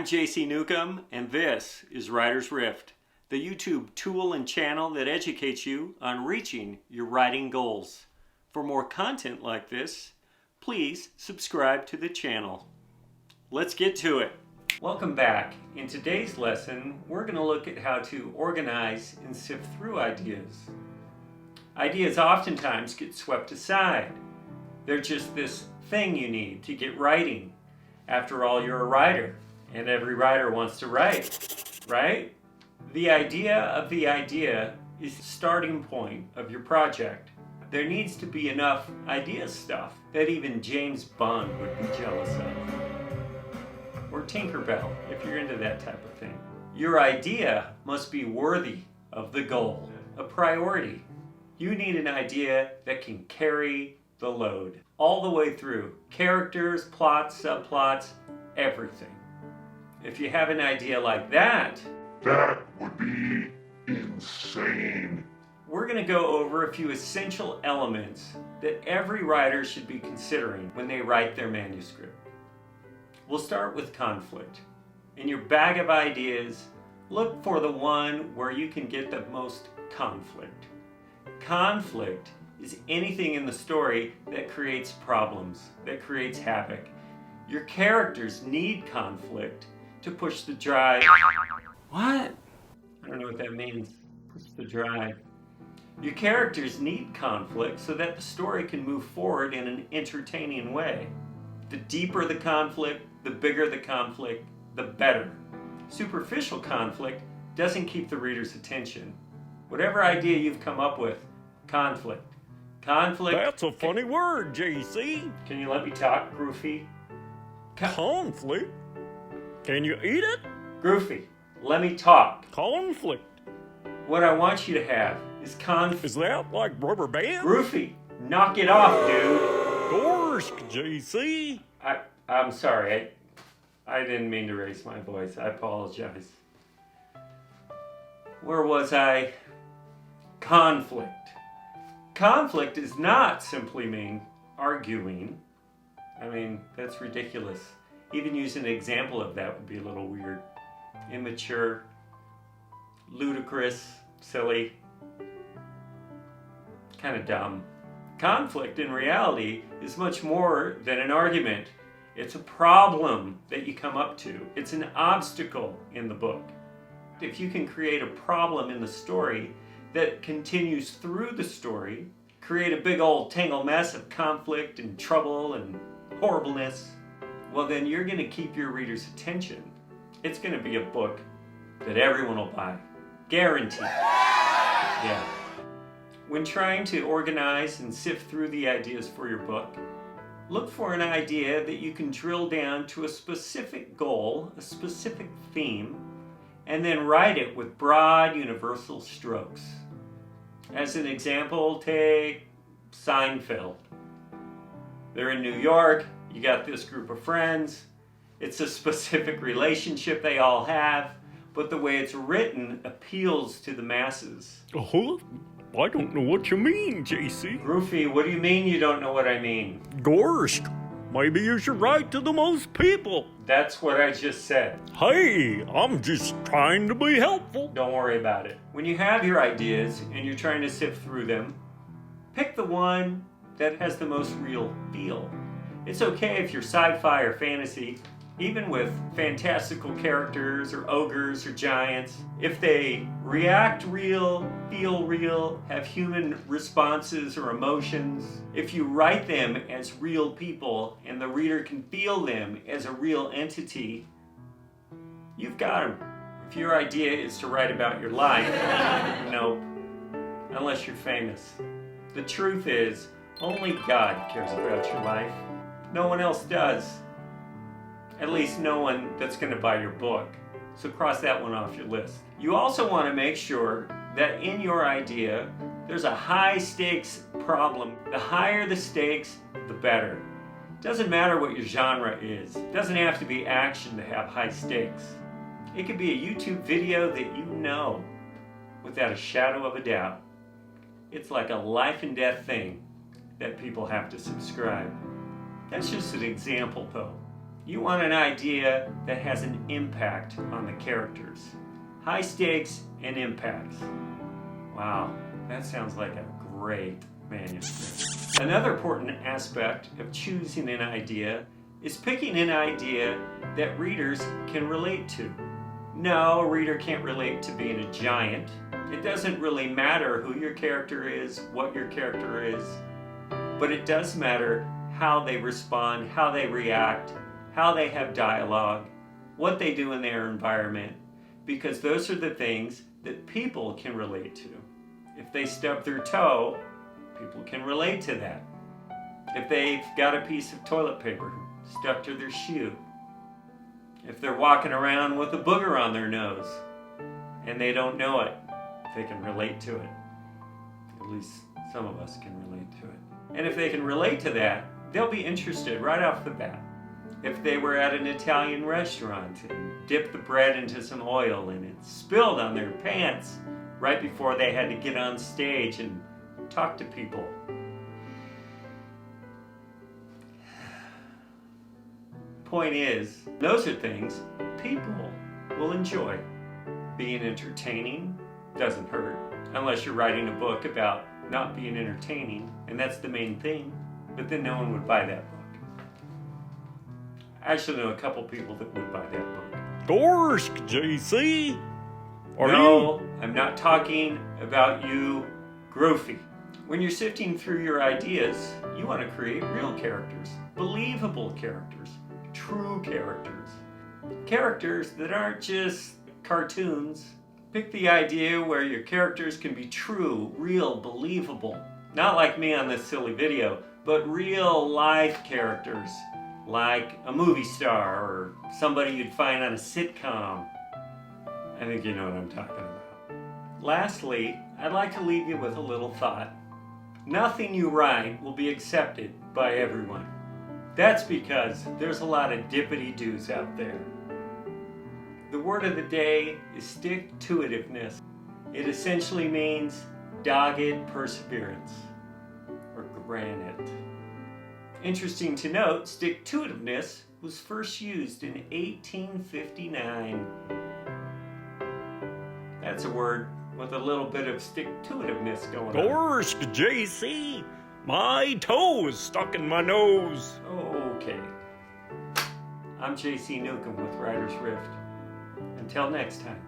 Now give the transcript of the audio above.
I'm JC Newcomb, and this is Writer's Rift, the YouTube tool and channel that educates you on reaching your writing goals. For more content like this, please subscribe to the channel. Let's get to it. Welcome back. In today's lesson, we're going to look at how to organize and sift through ideas. Ideas oftentimes get swept aside. They're just this thing you need to get writing. After all, you're a writer, and every writer wants to write, right? The idea of the idea is the starting point of your project. There needs to be enough idea stuff that even James Bond would be jealous of. Or Tinkerbell, if you're into that type of thing. Your idea must be worthy of the goal, a priority. You need an idea that can carry the load all the way through. Characters, plots, subplots, everything. If you have an idea like that, that would be insane. We're going to go over a few essential elements that every writer should be considering when they write their manuscript. We'll start with conflict. In your bag of ideas, look for the one where you can get the most conflict. Conflict is anything in the story that creates problems, that creates havoc. Your characters need conflict to push the drive. What? I don't know what that means. Push the drive. Your characters need conflict so that the story can move forward in an entertaining way. The deeper the conflict, the bigger the conflict, the better. Superficial conflict doesn't keep the reader's attention. Whatever idea you've come up with, conflict. Conflict. That's a funny word, JC. Can you let me talk, Groofy? Conflict? Can you eat it? Groofy, let me talk. Conflict. What I want you to have is conflict. Is that like rubber band? Groofy, knock it off, dude. Gorsk, JC. I'm sorry. I didn't mean to raise my voice. I apologize. Where was I? Conflict. Conflict does not simply mean arguing. I mean, that's ridiculous. Even using an example of that would be a little weird. Immature, ludicrous, silly, kind of dumb. Conflict in reality is much more than an argument. It's a problem that you come up to. It's an obstacle in the book. If you can create a problem in the story that continues through the story, create a big old tangled mess of conflict and trouble and horribleness, well then you're going to keep your reader's attention. It's going to be a book that everyone will buy. Guaranteed. Yeah. When trying to organize and sift through the ideas for your book, look for an idea that you can drill down to a specific goal, a specific theme, and then write it with broad universal strokes. As an example, take Seinfeld. They're in New York, you got this group of friends, it's a specific relationship they all have, but the way it's written appeals to the masses. I don't know what you mean, JC. Groofy, what do you mean you don't know what I mean? Gorsk. Maybe you should write to the most people. That's what I just said. Hey, I'm just trying to be helpful. Don't worry about it. When you have your ideas and you're trying to sift through them, pick the one that has the most real feel. It's okay if you're sci-fi or fantasy, even with fantastical characters or ogres or giants, if they react real, feel real, have human responses or emotions, if you write them as real people and the reader can feel them as a real entity, you've got them. If your idea is to write about your life, nope, unless you're famous. The truth is, only God cares about your life. No one else does. At least no one that's going to buy your book. So cross that one off your list. You also want to make sure that in your idea, there's a high stakes problem. The higher the stakes, the better. Doesn't matter what your genre is. It doesn't have to be action to have high stakes. It could be a YouTube video that you know without a shadow of a doubt. It's like a life and death thing that people have to subscribe. That's just an example though. You want an idea that has an impact on the characters. High stakes and impacts. Wow, that sounds like a great manuscript. Another important aspect of choosing an idea is picking an idea that readers can relate to. No, a reader can't relate to being a giant. It doesn't really matter who your character is, what your character is, but it does matter how they respond, how they react, how they have dialogue, what they do in their environment, because those are the things that people can relate to. If they stub their toe, people can relate to that. If they've got a piece of toilet paper stuck to their shoe, if they're walking around with a booger on their nose and they don't know it, they can relate to it. At least some of us can relate to it. And if they can relate to that, they'll be interested right off the bat. If they were at an Italian restaurant and dipped the bread into some oil and it spilled on their pants right before they had to get on stage and talk to people. Point is, those are things people will enjoy. Being entertaining doesn't hurt, unless you're writing a book about not being entertaining, and that's the main thing, but then no one would buy that book. I actually know a couple people that would buy that book. Gorsk, JC! No, I'm not talking about you, Grofy. When you're sifting through your ideas, you want to create real characters, believable characters, true characters. Characters that aren't just cartoons. Pick the idea where your characters can be true, real, believable. Not like me on this silly video, but real life characters. Like a movie star or somebody you'd find on a sitcom. I think you know what I'm talking about. Lastly, I'd like to leave you with a little thought. Nothing you write will be accepted by everyone. That's because there's a lot of dippity-doos out there. The word of the day is stick-to-itiveness. It essentially means dogged perseverance, or granite. Interesting to note, stick-to-itiveness was first used in 1859. That's a word with a little bit of stick-to-itiveness going on. Gorsk, JC! My toe is stuck in my nose. Okay. I'm JC Newcomb with Writer's Rift. Until next time.